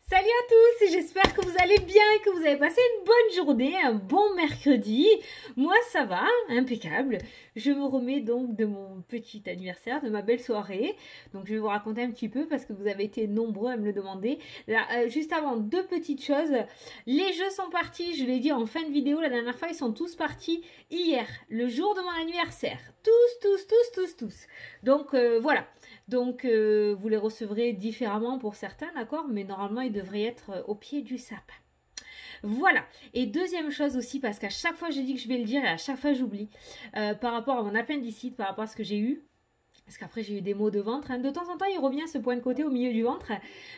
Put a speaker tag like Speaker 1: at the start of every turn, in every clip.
Speaker 1: Salut à tous, j'espère que vous allez bien et que vous avez passé une bonne journée, un bon mercredi. Moi ça va, impeccable. Je me remets donc de mon petit anniversaire, de ma belle soirée. Donc je vais vous raconter un petit peu parce que vous avez été nombreux à me le demander. Là, juste avant, deux petites choses. Les jeux sont partis, je l'ai dit en fin de vidéo la dernière fois, ils sont tous partis hier, le jour de mon anniversaire. Tous. Donc voilà. Donc, vous les recevrez différemment pour certains, d'accord? Mais normalement, ils devraient être au pied du sapin. Voilà. Et deuxième chose aussi, parce qu'à chaque fois, je dis que je vais le dire et à chaque fois, j'oublie. Par rapport à mon appendicite, par rapport à ce que j'ai eu. Parce qu'après, j'ai eu des maux de ventre. Hein. De temps en temps, il revient ce point de côté au milieu du ventre.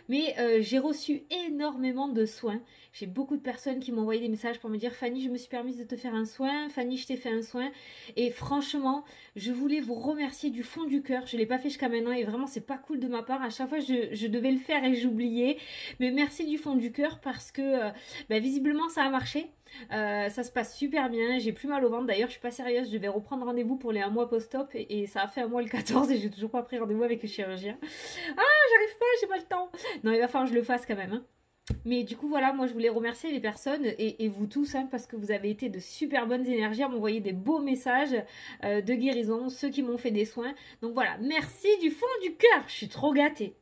Speaker 1: Mais j'ai reçu énormément de soins. J'ai beaucoup de personnes qui m'ont envoyé des messages pour me dire Fanny, je me suis permise de te faire un soin. Fanny, je t'ai fait un soin. Et franchement, je voulais vous remercier du fond du cœur. Je ne l'ai pas fait jusqu'à maintenant et vraiment, c'est pas cool de ma part. À chaque fois, je devais le faire et j'oubliais. Mais merci du fond du cœur parce que visiblement, ça a marché. Ça se passe super bien, j'ai plus mal au ventre d'ailleurs, je suis pas sérieuse, je vais reprendre rendez-vous pour les 1 mois post-op et ça a fait un mois le 14 et j'ai toujours pas pris rendez-vous avec le chirurgien. Ah, j'arrive pas, j'ai pas le temps. Non, il va falloir que je le fasse quand même. Hein. Mais du coup voilà, moi je voulais remercier les personnes et vous tous hein, parce que vous avez été de super bonnes énergies à m'envoyer des beaux messages de guérison, ceux qui m'ont fait des soins. Donc voilà, merci du fond du cœur, je suis trop gâtée.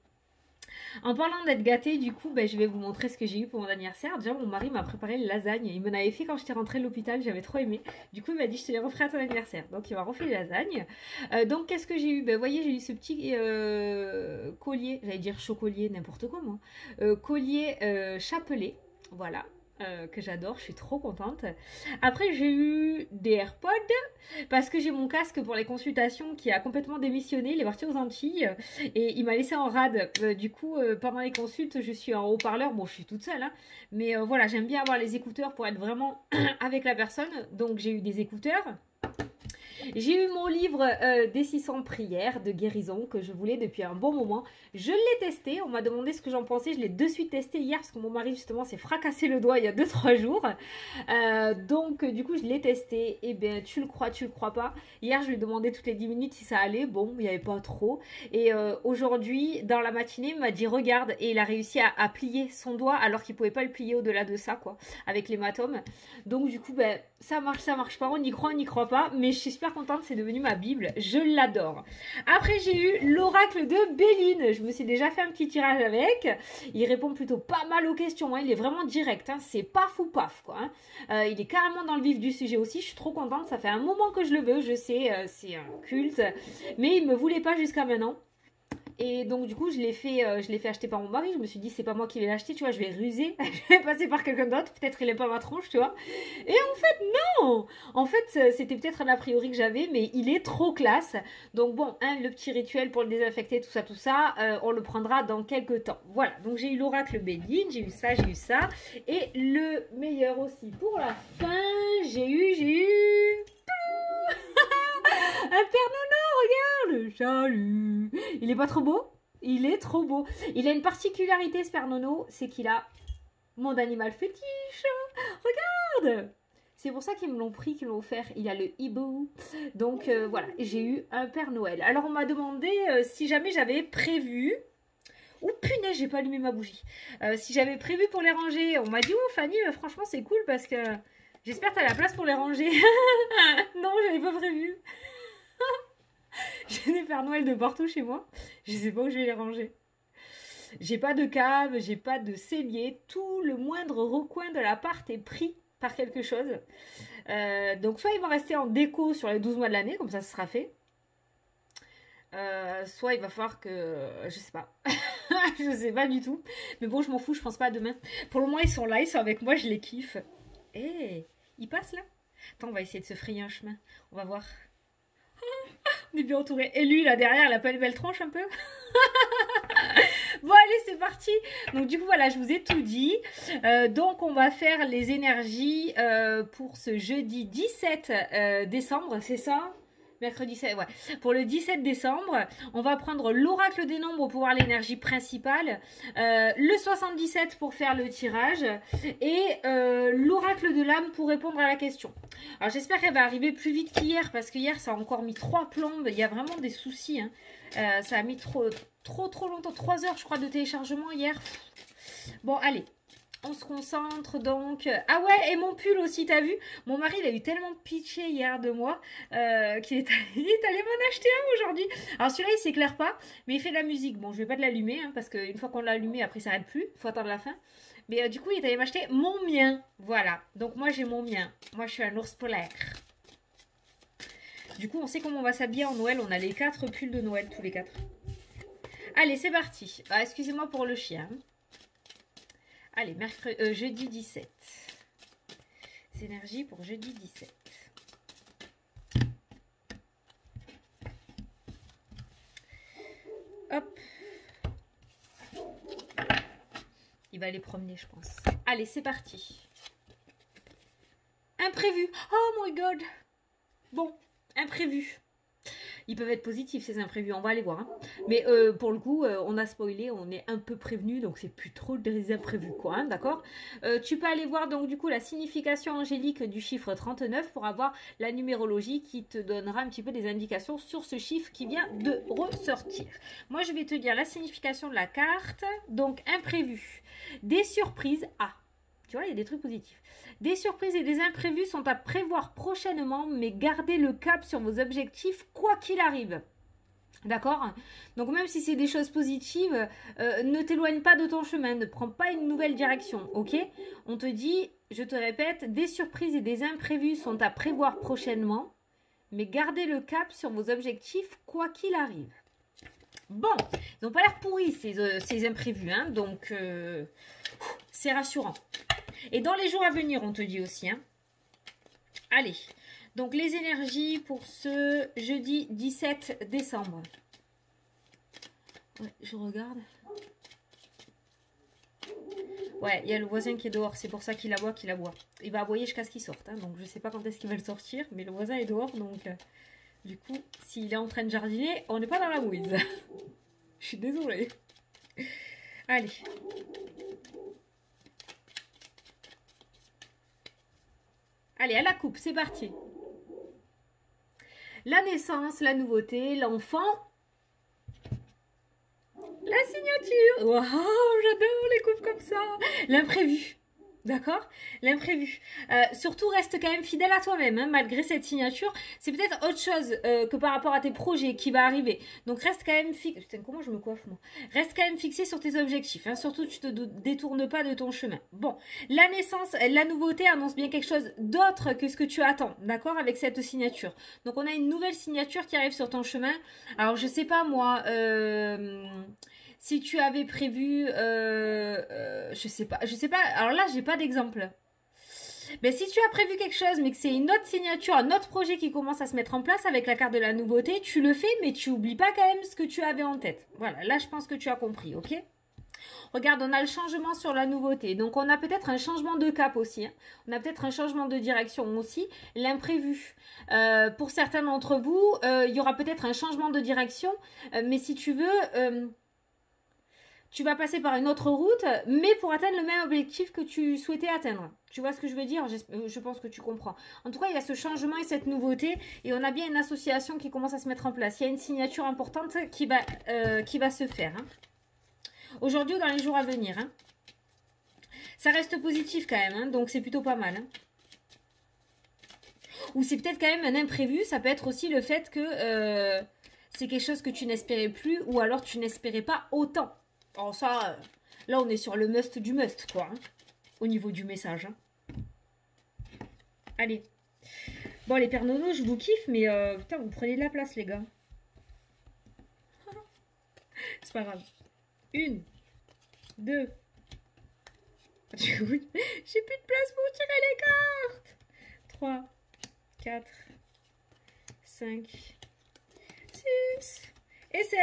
Speaker 1: En parlant d'être gâtée, du coup, je vais vous montrer ce que j'ai eu pour mon anniversaire. Déjà, mon mari m'a préparé le lasagne. Il m'en avait fait quand j'étais rentrée de l'hôpital, j'avais trop aimé. Du coup, il m'a dit, je te les referai à ton anniversaire. Donc, il m'a refait le lasagne. Donc, qu'est-ce que j'ai eu? Vous voyez, j'ai eu ce petit collier, j'allais dire chocolier, n'importe quoi, moi. Collier chapelet. Voilà. Que j'adore, je suis trop contente. Après, j'ai eu des AirPods parce que j'ai mon casque pour les consultations qui a complètement démissionné. Il est parti aux Antilles et il m'a laissé en rade. Du coup, pendant les consultes, je suis en haut-parleur. Bon, je suis toute seule, hein, mais voilà, j'aime bien avoir les écouteurs pour être vraiment avec la personne. Donc, j'ai eu des écouteurs. J'ai eu mon livre des 600 prières de guérison que je voulais depuis un bon moment. Je l'ai testé, on m'a demandé ce que j'en pensais. Je l'ai de suite testé hier parce que mon mari justement s'est fracassé le doigt il y a 2-3 jours. Donc du coup je l'ai testé. Et bien tu le crois pas. Hier je lui ai demandé toutes les 10 minutes si ça allait. Bon, il n'y avait pas trop. Et aujourd'hui dans la matinée il m'a dit regarde. Et il a réussi à plier son doigt alors qu'il ne pouvait pas le plier au-delà de ça quoi. Avec l'hématome. Donc du coup ça marche pas. On y croit pas. Mais je suis super contente, c'est devenu ma Bible, je l'adore. Après j'ai eu l'oracle de Béline, je me suis déjà fait un petit tirage avec, il répond plutôt pas mal aux questions, hein. Il est vraiment direct, hein. C'est paf ou paf quoi. Hein. Il est carrément dans le vif du sujet aussi, je suis trop contente, ça fait un moment que je le veux, je sais, c'est un culte, mais il me voulait pas jusqu'à maintenant. Et donc du coup je l'ai fait acheter par mon mari. Je me suis dit c'est pas moi qui vais l'acheter, tu vois, je vais ruser, je vais passer par quelqu'un d'autre, peut-être il aime pas ma tronche, tu vois. Et en fait non, en fait c'était peut-être un a priori que j'avais, mais il est trop classe. Donc bon, hein, le petit rituel pour le désinfecter, tout ça, on le prendra dans quelques temps. Voilà, donc j'ai eu l'oracle Béline, j'ai eu ça, et le meilleur aussi pour la fin, j'ai eu un Père Nono, regarde. Salut. Il est pas trop beau? Il est trop beau. Il a une particularité, ce Père Nono, c'est qu'il a mon animal fétiche. Regarde. C'est pour ça qu'ils me l'ont pris, qu'ils m'ont offert. Il a le hibou. Donc voilà, j'ai eu un Père Noël. Alors on m'a demandé si jamais j'avais prévu... Oh punaise, j'ai pas allumé ma bougie. Si j'avais prévu pour les ranger, on m'a dit oh Fanny, franchement c'est cool parce que j'espère que t'as la place pour les ranger. Non, j'avais pas prévu. J'ai des Pères Noël de partout chez moi. Je sais pas où je vais les ranger. J'ai pas de cave, j'ai pas de cellier. Tout le moindre recoin de l'appart est pris par quelque chose. Donc soit ils vont rester en déco sur les 12 mois de l'année, comme ça ce sera fait. Soit il va falloir que... Je sais pas. Je sais pas du tout. Mais bon, je m'en fous, je pense pas à demain. Pour le moment, ils sont là, ils sont avec moi, je les kiffe. Eh, ils passent là? Attends, on va essayer de se frayer un chemin. On va voir. On est bien entouré. Et lui, là derrière, il a pas une belle tronche un peu? Bon, allez, c'est parti. Donc, du coup, voilà, je vous ai tout dit. Donc, on va faire les énergies pour ce jeudi 17 décembre, c'est ça? Mercredi 7, ouais. Pour le 17 décembre, on va prendre l'oracle des nombres pour voir l'énergie principale, le 77 pour faire le tirage et l'oracle de l'âme pour répondre à la question. Alors j'espère qu'elle va arriver plus vite qu'hier parce qu'hier ça a encore mis 3 plombes, il y a vraiment des soucis. Hein. Ça a mis trop longtemps, 3 heures je crois de téléchargement hier. Bon, allez. On se concentre donc. Ah ouais, et mon pull aussi, t'as vu? Mon mari, il a eu tellement pitché hier de moi qu'il est allé m'en acheter un aujourd'hui. Alors celui-là, il s'éclaire pas, mais il fait de la musique. Bon, je vais pas de l'allumer, hein, parce qu'une fois qu'on l'a allumé, après ça n'arrête plus. Il faut attendre la fin. Mais du coup, il est allé m'acheter mon mien. Voilà. Donc moi, j'ai mon mien. Moi, je suis un ours polaire. Du coup, on sait comment on va s'habiller en Noël. On a les 4 pulls de Noël, tous les 4. Allez, c'est parti. Ah, excusez-moi pour le chien. Allez, jeudi 17. C'est énergie pour jeudi 17. Hop. Il va aller promener, je pense. Allez, c'est parti. Imprévu. Oh my god. Bon, imprévu. Ils peuvent être positifs, ces imprévus, on va aller voir. Hein. Mais pour le coup, on a spoilé, on est un peu prévenu, donc c'est plus trop des imprévus, quoi, hein, d'accord. Tu peux aller voir donc du coup la signification angélique du chiffre 39 pour avoir la numérologie qui te donnera un petit peu des indications sur ce chiffre qui vient de ressortir. Moi, je vais te dire la signification de la carte. Donc, imprévu. Des surprises. Ah, tu vois, il y a des trucs positifs. Des surprises et des imprévus sont à prévoir prochainement, mais gardez le cap sur vos objectifs quoi qu'il arrive. D'accord? Donc même si c'est des choses positives, ne t'éloigne pas de ton chemin, ne prends pas une nouvelle direction, ok? On te dit, je te répète, des surprises et des imprévus sont à prévoir prochainement, mais gardez le cap sur vos objectifs quoi qu'il arrive. Bon, ils n'ont pas l'air pourris ces imprévus, hein, donc c'est rassurant. Et dans les jours à venir, on te dit aussi. Hein. Allez, donc les énergies pour ce jeudi 17 décembre. Ouais, je regarde. Ouais, il y a le voisin qui est dehors, c'est pour ça qu'il aboie, Il va aboyer jusqu'à ce qu'il sorte. Hein, donc je ne sais pas quand est-ce qu'il va le sortir, mais le voisin est dehors, donc du coup, s'il est en train de jardiner, on n'est pas dans la mouise. Je suis désolée. Allez. Allez, à la coupe, c'est parti. La naissance, la nouveauté, l'enfant. La signature. Waouh, j'adore les coupes comme ça. L'imprévu. D'accord? L'imprévu. Surtout, reste quand même fidèle à toi-même, hein, malgré cette signature. C'est peut-être autre chose que par rapport à tes projets qui va arriver. Donc, reste quand même fixé. Putain, comment je me coiffe, moi? Reste quand même fixé sur tes objectifs. Hein. Surtout, tu te détournes pas de ton chemin. Bon, la naissance, la nouveauté annonce bien quelque chose d'autre que ce que tu attends. D'accord? Avec cette signature. Donc, on a une nouvelle signature qui arrive sur ton chemin. Alors, je sais pas, moi... Si tu avais prévu, je sais pas. Alors là, j'ai pas d'exemple. Mais si tu as prévu quelque chose, mais que c'est une autre signature, un autre projet qui commence à se mettre en place avec la carte de la nouveauté, tu le fais, mais tu oublies pas quand même ce que tu avais en tête. Voilà, là, je pense que tu as compris, ok? Regarde, on a le changement sur la nouveauté. Donc, on a peut-être un changement de cap aussi. Hein. On a peut-être un changement de direction aussi. L'imprévu. Pour certains d'entre vous, il y aura peut-être un changement de direction. Mais si tu veux... tu vas passer par une autre route, mais pour atteindre le même objectif que tu souhaitais atteindre. Tu vois ce que je veux dire? Je pense que tu comprends. En tout cas, il y a ce changement et cette nouveauté, et on a bien une association qui commence à se mettre en place. Il y a une signature importante qui va se faire. Hein. Aujourd'hui ou dans les jours à venir. Hein. Ça reste positif quand même, hein, donc c'est plutôt pas mal. Hein. Ou c'est peut-être quand même un imprévu, ça peut être aussi le fait que c'est quelque chose que tu n'espérais plus, ou alors tu n'espérais pas autant. Alors ça, là on est sur le must du must, quoi, hein, au niveau du message. Hein. Allez. Bon, les Pères Nono, je vous kiffe, mais putain, vous prenez de la place, les gars. C'est pas grave. 1, 2. J'ai plus de place pour tirer les cartes. 3, 4, 5, 6 et 7.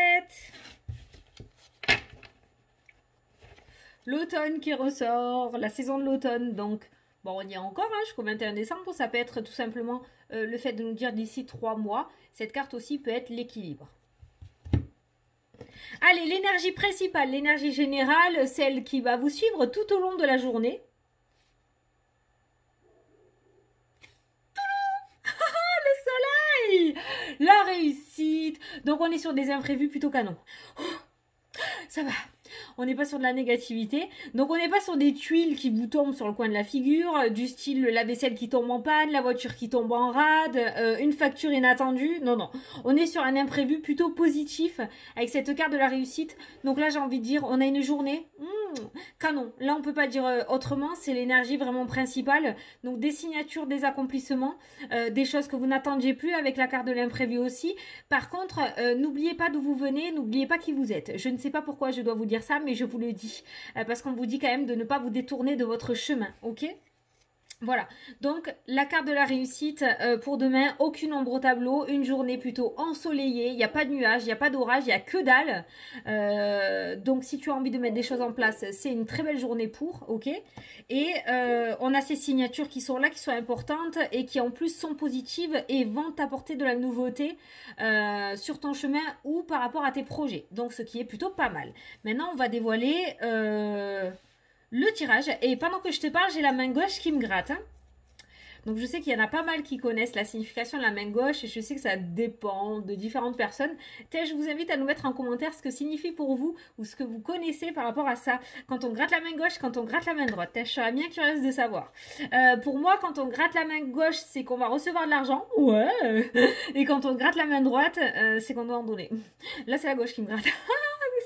Speaker 1: L'automne qui ressort, la saison de l'automne, donc bon, on y est encore, hein, jusqu'au 21 décembre, ça peut être tout simplement le fait de nous dire d'ici 3 mois, cette carte aussi peut être l'équilibre. Allez, l'énergie principale, l'énergie générale, celle qui va vous suivre tout au long de la journée. Le soleil, la réussite, donc on est sur des imprévus plutôt canon. Ça va. On n'est pas sur de la négativité. Donc on n'est pas sur des tuiles qui vous tombent sur le coin de la figure, du style la vaisselle qui tombe en panne, la voiture qui tombe en rade, une facture inattendue. Non, non. On est sur un imprévu plutôt positif avec cette carte de la réussite. Donc là, j'ai envie de dire, on a une journée canon. Là, on peut pas dire autrement. C'est l'énergie vraiment principale. Donc des signatures, des accomplissements, des choses que vous n'attendiez plus avec la carte de l'imprévu aussi. Par contre, n'oubliez pas d'où vous venez, n'oubliez pas qui vous êtes. Je ne sais pas pourquoi je dois vous dire ça, mais je vous le dis. Parce qu'on vous dit quand même de ne pas vous détourner de votre chemin, ok ? Voilà, donc la carte de la réussite pour demain, aucune ombre au tableau, une journée plutôt ensoleillée, il n'y a pas de nuages, il n'y a pas d'orage, il n'y a que dalle. Donc si tu as envie de mettre des choses en place, c'est une très belle journée pour, ok. Et on a ces signatures qui sont là, qui sont importantes et qui en plus sont positives et vont t'apporter de la nouveauté sur ton chemin ou par rapport à tes projets. Donc ce qui est plutôt pas mal. Maintenant on va dévoiler... le tirage, et pendant que je te parle, j'ai la main gauche qui me gratte. Hein. Donc je sais qu'il y en a pas mal qui connaissent la signification de la main gauche, et je sais que ça dépend de différentes personnes. Je vous invite à nous mettre en commentaire ce que signifie pour vous, ou ce que vous connaissez par rapport à ça. Quand on gratte la main gauche, quand on gratte la main droite. Je serais bien curieuse de savoir. Pour moi, quand on gratte la main gauche, c'est qu'on va recevoir de l'argent. Ouais. Et quand on gratte la main droite, c'est qu'on doit en donner. Là, c'est la gauche qui me gratte.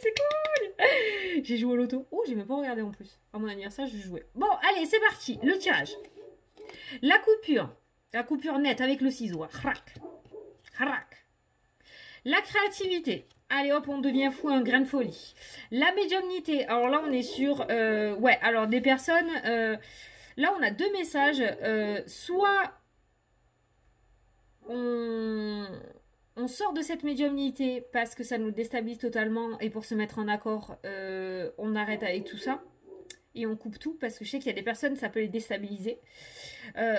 Speaker 1: C'est cool. J'ai joué au loto. Oh, j'ai même pas regardé en plus. À mon anniversaire, je jouais. Bon, allez, c'est parti. Le tirage. La coupure nette avec le ciseau. Crac. Crac. La créativité. Allez hop, on devient fou, un grain de folie. La médiumnité. Alors là, on est sur... ouais, alors des personnes... là, on a deux messages. Soit... On sort de cette médiumnité parce que ça nous déstabilise totalement et pour se mettre en accord, on arrête avec tout ça et on coupe tout parce que je sais qu'il y a des personnes, ça peut les déstabiliser.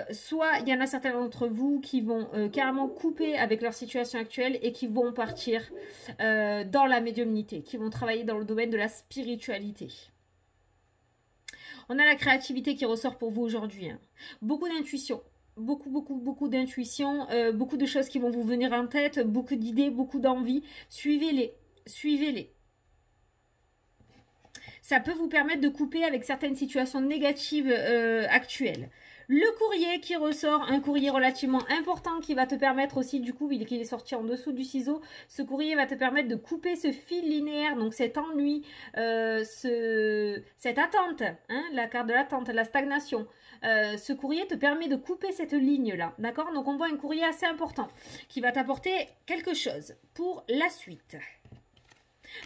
Speaker 1: Soit il y en a certains d'entre vous qui vont carrément couper avec leur situation actuelle et qui vont partir dans la médiumnité, qui vont travailler dans le domaine de la spiritualité. On a la créativité qui ressort pour vous aujourd'hui. Hein. Beaucoup d'intuition. Beaucoup d'intuition, beaucoup de choses qui vont vous venir en tête, beaucoup d'idées, beaucoup d'envies. Suivez-les, suivez-les. Ça peut vous permettre de couper avec certaines situations négatives actuelles. Le courrier qui ressort, un courrier relativement important qui va te permettre aussi, du coup, qu'il est sorti en dessous du ciseau, ce courrier va te permettre de couper ce fil linéaire, donc cet ennui, cette attente, hein, la carte de l'attente, la stagnation. Ce courrier te permet de couper cette ligne-là, d'accord? Donc on voit un courrier assez important qui va t'apporter quelque chose pour la suite.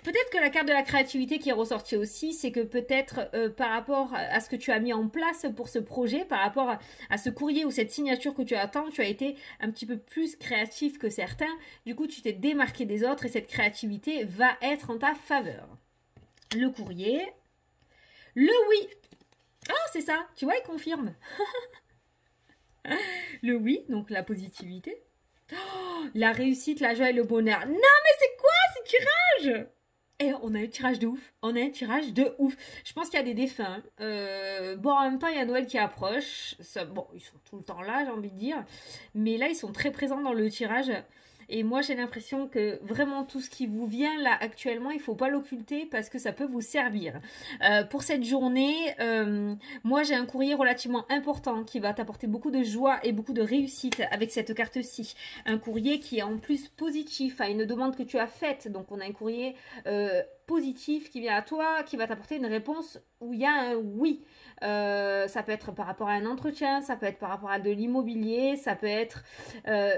Speaker 1: Peut-être que la carte de la créativité qui est ressortie aussi, c'est que peut-être par rapport à ce que tu as mis en place pour ce projet, par rapport à ce courrier ou cette signature que tu attends, tu as été un petit peu plus créatif que certains. Du coup, tu t'es démarqué des autres et cette créativité va être en ta faveur. Le courrier, le oui. Ah, c'est ça, tu vois, il confirme. Le oui, donc la positivité. Oh, la réussite, la joie et le bonheur. Non, mais c'est quoi ce tirage? Et on a un tirage de ouf. On a un tirage de ouf. Je pense qu'il y a des défunts. Bon, en même temps, il y a Noël qui approche. Ça, bon, ils sont tout le temps là, j'ai envie de dire. Mais là, ils sont très présents dans le tirage. Et moi, j'ai l'impression que vraiment tout ce qui vous vient là actuellement, il ne faut pas l'occulter parce que ça peut vous servir. Pour cette journée, moi, j'ai un courrier relativement important qui va t'apporter beaucoup de joie et beaucoup de réussite avec cette carte-ci. Un courrier qui est en plus positif à une demande que tu as faite. Donc, on a un courrier positif qui vient à toi, qui va t'apporter une réponse où il y a un oui. Ça peut être par rapport à un entretien, ça peut être par rapport à de l'immobilier, ça peut être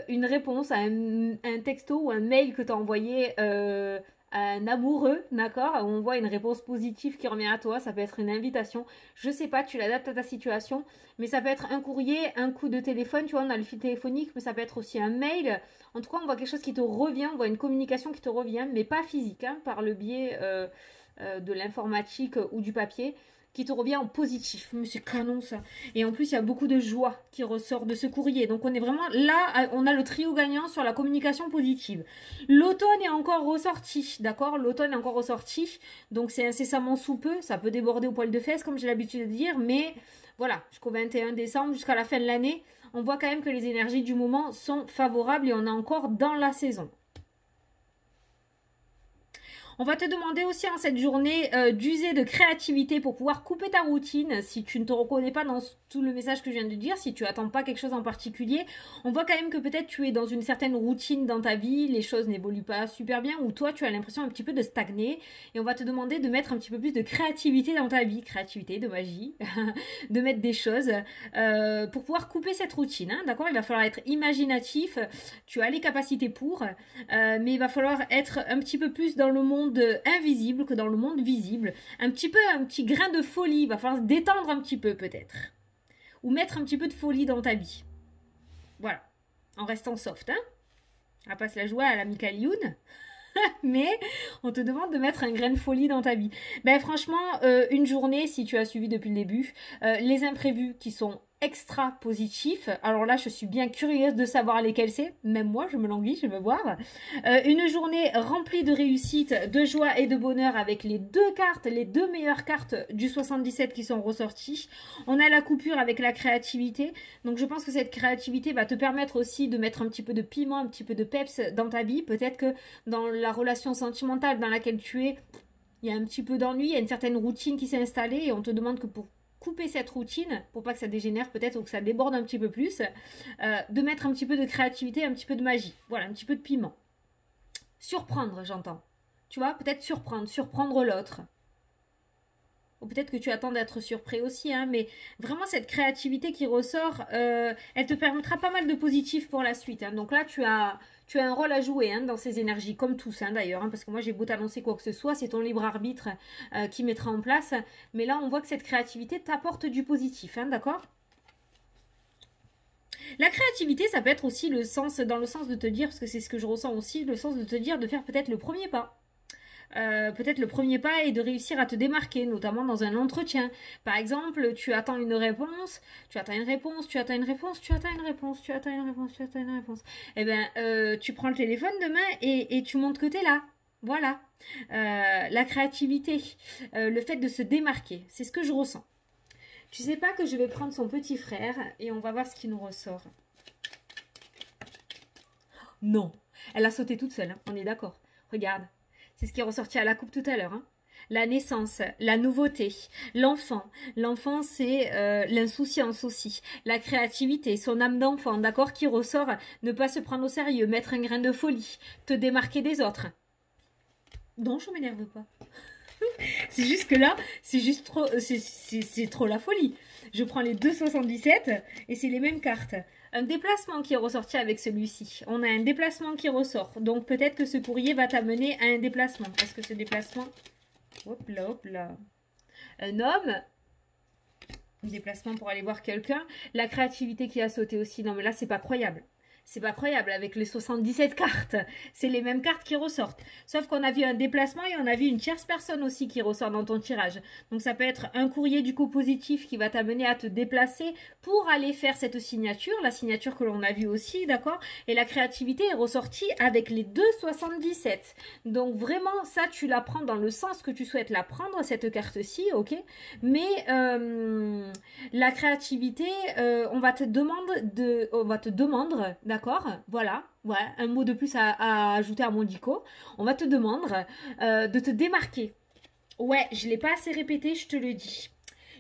Speaker 1: une réponse à un texto ou un mail que tu as envoyé à un amoureux, d'accord, où on voit une réponse positive qui revient à toi, ça peut être une invitation, je sais pas, tu l'adaptes à ta situation, mais ça peut être un courrier, un coup de téléphone, tu vois, on a le fil téléphonique, mais ça peut être aussi un mail. En tout cas, on voit quelque chose qui te revient, on voit une communication qui te revient, mais pas physique, hein, par le biais de l'informatique ou du papier, qui te revient en positif. Mais c'est canon ça. Et en plus, il y a beaucoup de joie qui ressort de ce courrier. Donc on est vraiment là, on a le trio gagnant sur la communication positive. L'automne est encore ressorti, d'accord? L'automne est encore ressorti. Donc c'est incessamment sous peu. Ça peut déborder au poil de fesses, comme j'ai l'habitude de dire. Mais voilà, jusqu'au 21 décembre, jusqu'à la fin de l'année, on voit quand même que les énergies du moment sont favorables et on est encore dans la saison. On va te demander aussi en cette journée d'user de créativité pour pouvoir couper ta routine. Si tu ne te reconnais pas dans tout le message que je viens de dire, si tu attends pas quelque chose en particulier, on voit quand même que peut-être tu es dans une certaine routine dans ta vie, les choses n'évoluent pas super bien, ou toi tu as l'impression un petit peu de stagner, et on va te demander de mettre un petit peu plus de créativité dans ta vie, créativité, de magie, de mettre des choses pour pouvoir couper cette routine, hein, d'accord? Il va falloir être imaginatif, tu as les capacités pour, mais il va falloir être un petit peu plus dans le monde invisible que dans le monde visible, un petit grain de folie, il va falloir se détendre un petit peu peut-être, ou mettre un petit peu de folie dans ta vie, voilà, en restant soft, hein? On va pas se la jouer à la Michael Youn, mais on te demande de mettre un grain de folie dans ta vie. Ben franchement, une journée, si tu as suivi depuis le début, les imprévus qui sont extra positifs. Alors là, je suis bien curieuse de savoir lesquels c'est. Même moi, je me languis, je veux voir. Une journée remplie de réussite, de joie et de bonheur avec les deux cartes, les deux meilleures cartes du 77 qui sont ressorties. On a la coupure avec la créativité. Donc je pense que cette créativité va te permettre aussi de mettre un petit peu de piment, un petit peu de peps dans ta vie. Peut-être que dans la relation sentimentale dans laquelle tu es, il y a un petit peu d'ennui, il y a une certaine routine qui s'est installée et on te demande que pour couper cette routine, pour pas que ça dégénère peut-être ou que ça déborde un petit peu plus, de mettre un petit peu de créativité, un petit peu de magie, voilà, un petit peu de piment. Surprendre, j'entends. Tu vois, peut-être surprendre l'autre. Ou peut-être que tu attends d'être surpris aussi, hein, mais vraiment cette créativité qui ressort, elle te permettra pas mal de positifs pour la suite. Hein. Donc là, tu as un rôle à jouer, hein, dans ces énergies, comme tous, hein, d'ailleurs, hein, parce que moi j'ai beau t'annoncer quoi que ce soit, c'est ton libre arbitre qui mettra en place. Mais là, on voit que cette créativité t'apporte du positif, hein, d'accord? La créativité, ça peut être aussi dans le sens de te dire, parce que c'est ce que je ressens aussi, le sens de te dire de faire peut-être le premier pas. Peut-être le premier pas est de réussir à te démarquer, notamment dans un entretien. Par exemple, tu attends une réponse, tu attends une réponse, tu attends une réponse, tu attends une réponse, tu attends une réponse, tu attends une réponse. Eh bien, tu prends le téléphone demain et tu montres que tu es là. Voilà. La créativité, le fait de se démarquer, c'est ce que je ressens. Tu sais pas que je vais prendre son petit frère et on va voir ce qui nous ressort. Non, elle a sauté toute seule, hein, on est d'accord. Regarde. C'est ce qui est ressorti à la coupe tout à l'heure. Hein. La naissance, la nouveauté, l'enfant. L'enfant, c'est l'insouciance aussi. La créativité, son âme d'enfant, d'accord, qui ressort. Ne pas se prendre au sérieux, mettre un grain de folie, te démarquer des autres. Non, je m'énerve pas. C'est juste que là, c'est juste trop, c'est trop la folie. Je prends les 2,77 et c'est les mêmes cartes. Un déplacement qui est ressorti avec celui-ci. On a un déplacement qui ressort. Donc peut-être que ce courrier va t'amener à un déplacement. Parce que ce déplacement... Hop là, hop là. Un homme. Un déplacement pour aller voir quelqu'un. La créativité qui a sauté aussi. Non mais là, c'est pas croyable. C'est pas croyable avec les 77 cartes. C'est les mêmes cartes qui ressortent. Sauf qu'on a vu un déplacement et on a vu une tierce personne aussi qui ressort dans ton tirage. Donc ça peut être un courrier du coup positif qui va t'amener à te déplacer pour aller faire cette signature. La signature que l'on a vue aussi, d'accord? Et la créativité est ressortie avec les 2,77. Donc vraiment, ça, tu la prends dans le sens que tu souhaites la prendre, cette carte-ci, ok? Mais la créativité, on va te demander, d'accord, voilà, un mot de plus à ajouter à mon dico. On va te demander de te démarquer. Ouais, je ne l'ai pas assez répété, je te le dis.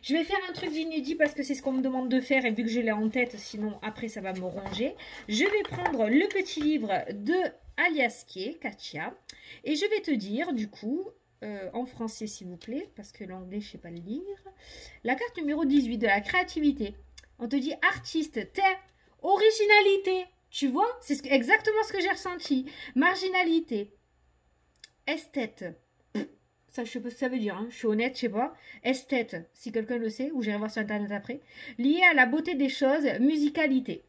Speaker 1: Je vais faire un truc d'inédit parce que c'est ce qu'on me demande de faire et vu que je l'ai en tête, sinon après ça va me ronger. Je vais prendre le petit livre de Alias Kay, Katia, et je vais te dire du coup, en français s'il vous plaît, parce que l'anglais je ne sais pas le lire, la carte numéro 18 de la créativité. On te dit artiste, originalité, tu vois, c'est exactement ce que j'ai ressenti. Marginalité, esthète, ça je sais pas ce que ça veut dire, hein. Je suis honnête, je sais pas. Esthète, si quelqu'un le sait, ou j'irai voir sur internet après. Lié à la beauté des choses, musicalité.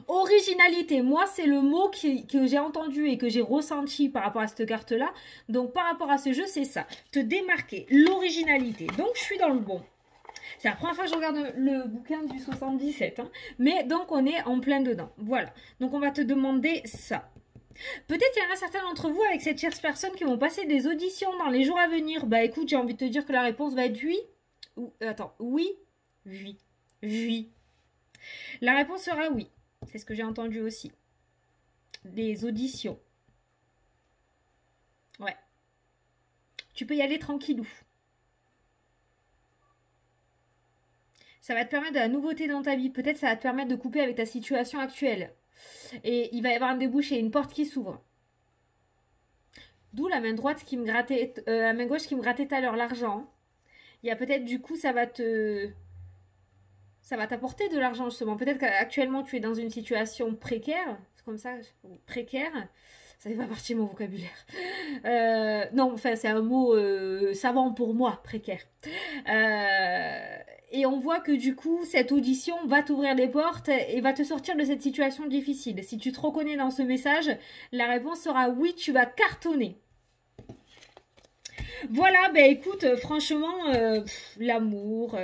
Speaker 1: Originalité, moi c'est le mot que j'ai entendu et que j'ai ressenti par rapport à cette carte-là. Donc par rapport à ce jeu, c'est ça. Te démarquer, l'originalité. Donc je suis dans le bon. C'est la première fois que je regarde le bouquin du 77. Hein. Mais donc, on est en plein dedans. Voilà. Donc, on va te demander ça. Peut-être qu'il y en a certains d'entre vous avec cette tierce personne qui vont passer des auditions dans les jours à venir. Bah, écoute, j'ai envie de te dire que la réponse va être oui. Attends, oui. Oui. La réponse sera oui. C'est ce que j'ai entendu aussi. Des auditions. Ouais. Tu peux y aller tranquillou. Ça va te permettre de la nouveauté dans ta vie. Peut-être ça va te permettre de couper avec ta situation actuelle. Et il va y avoir un débouché, une porte qui s'ouvre. D'où la main droite qui me grattait, la main gauche qui me grattait tout à l'heure, l'argent. Il y a peut-être du coup, ça va t'apporter de l'argent justement. Peut-être qu'actuellement tu es dans une situation précaire. C'est comme ça, précaire. Ça fait pas partie de mon vocabulaire. Non, enfin, c'est un mot savant pour moi, précaire. Et on voit que du coup, cette audition va t'ouvrir des portes et va te sortir de cette situation difficile. Si tu te reconnais dans ce message, la réponse sera oui, tu vas cartonner. Voilà, ben écoute, franchement, l'amour,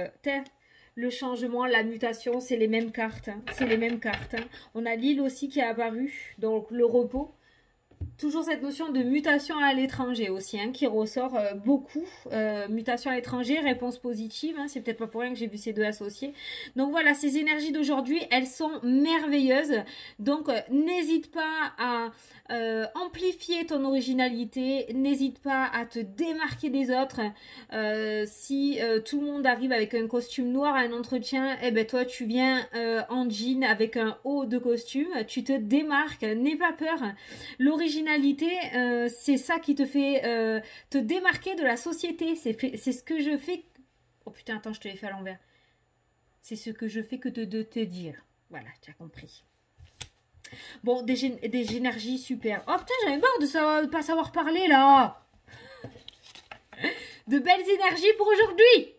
Speaker 1: le changement, la mutation, c'est les mêmes cartes. Hein. C'est les mêmes cartes. Hein. On a l'île aussi qui est apparue, donc le repos. Toujours cette notion de mutation à l'étranger aussi, hein, qui ressort beaucoup. Mutation à l'étranger, réponse positive, hein, c'est peut-être pas pour rien que j'ai vu ces deux associés. Donc voilà, ces énergies d'aujourd'hui, elles sont merveilleuses. Donc n'hésite pas à amplifier ton originalité, n'hésite pas à te démarquer des autres. Si tout le monde arrive avec un costume noir à un entretien, eh ben toi tu viens en jean avec un haut de costume, tu te démarques, n'aie pas peur. L'originalité, c'est ça qui te fait te démarquer de la société. C'est ce que je fais. Oh putain, attends, je te l'ai fait à l'envers. C'est ce que je fais que de te dire. Voilà, tu as compris. Bon, des énergies super. Oh putain, j'avais marre de pas savoir parler là. De belles énergies pour aujourd'hui.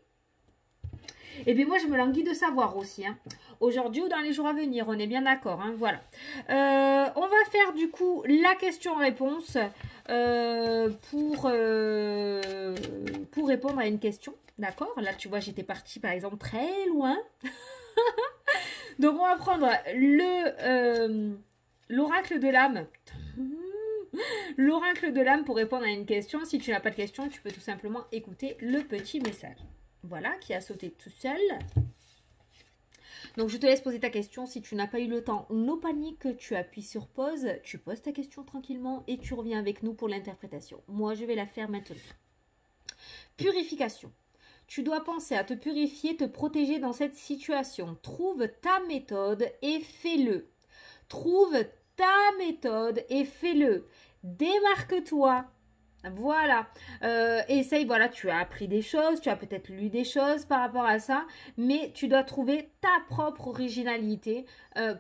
Speaker 1: Et bien moi, je me languis de savoir aussi. Hein. Aujourd'hui ou dans les jours à venir, on est bien d'accord. Hein, voilà. On va faire du coup la question-réponse pour répondre à une question. D'accord. Là, tu vois, j'étais partie par exemple très loin. Donc, on va prendre l'oracle de l'âme. L'oracle de l'âme pour répondre à une question. Si tu n'as pas de question, tu peux tout simplement écouter le petit message. Voilà, qui a sauté tout seul. Donc, je te laisse poser ta question. Si tu n'as pas eu le temps, no panique, tu appuies sur pause, tu poses ta question tranquillement et tu reviens avec nous pour l'interprétation. Moi, je vais la faire maintenant. Purification. Tu dois penser à te purifier, te protéger dans cette situation. Trouve ta méthode et fais-le. Trouve ta méthode et fais-le. Démarque-toi. Voilà, essaye, voilà, tu as appris des choses, tu as peut-être lu des choses par rapport à ça, mais tu dois trouver ta propre originalité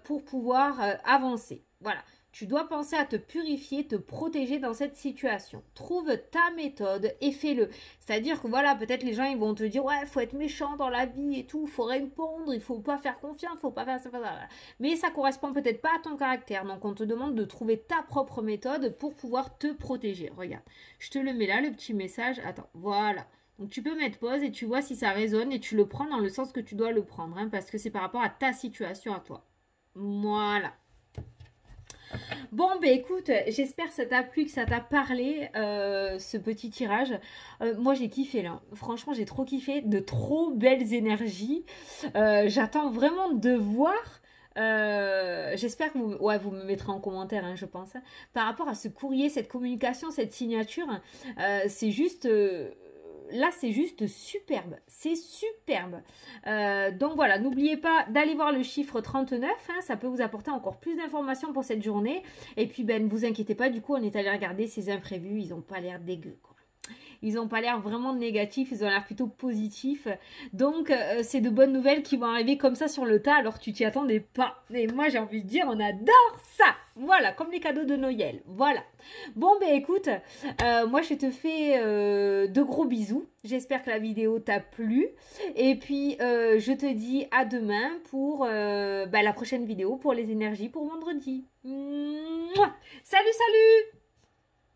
Speaker 1: pour pouvoir avancer. Voilà, tu dois penser à te purifier, te protéger dans cette situation. Trouve ta méthode et fais-le. C'est-à-dire que voilà, peut-être les gens ils vont te dire ouais, il faut être méchant dans la vie et tout, il faut répondre, il faut pas faire confiance, il faut pas faire ça, voilà. Mais ça correspond peut-être pas à ton caractère. Donc on te demande de trouver ta propre méthode pour pouvoir te protéger. Regarde, je te le mets là, le petit message. Attends, voilà. Donc tu peux mettre pause et tu vois si ça résonne et tu le prends dans le sens que tu dois le prendre, hein, parce que c'est par rapport à ta situation à toi. Voilà. Bon, ben écoute, j'espère que ça t'a plu, que ça t'a parlé, ce petit tirage. Moi, j'ai kiffé là. Franchement, j'ai trop kiffé. De trop belles énergies. J'attends vraiment de voir. J'espère que vous me mettrez en commentaire, hein, je pense. Hein. Par rapport à ce courrier, cette communication, cette signature, c'est juste... là, c'est juste superbe. C'est superbe. Donc voilà, n'oubliez pas d'aller voir le chiffre 39. Hein, ça peut vous apporter encore plus d'informations pour cette journée. Et puis, ben, ne vous inquiétez pas. Du coup, on est allé regarder ces imprévus. Ils n'ont pas l'air dégueux, quoi. Ils n'ont pas l'air vraiment négatifs, ils ont l'air plutôt positifs. Donc, c'est de bonnes nouvelles qui vont arriver comme ça sur le tas alors que tu t'y attendais pas. Et moi, j'ai envie de dire, on adore ça. Voilà, comme les cadeaux de Noël. Voilà. Bon, ben écoute, moi, je te fais de gros bisous. J'espère que la vidéo t'a plu. Et puis, je te dis à demain pour la prochaine vidéo pour les énergies pour vendredi. Mouah. Salut, salut!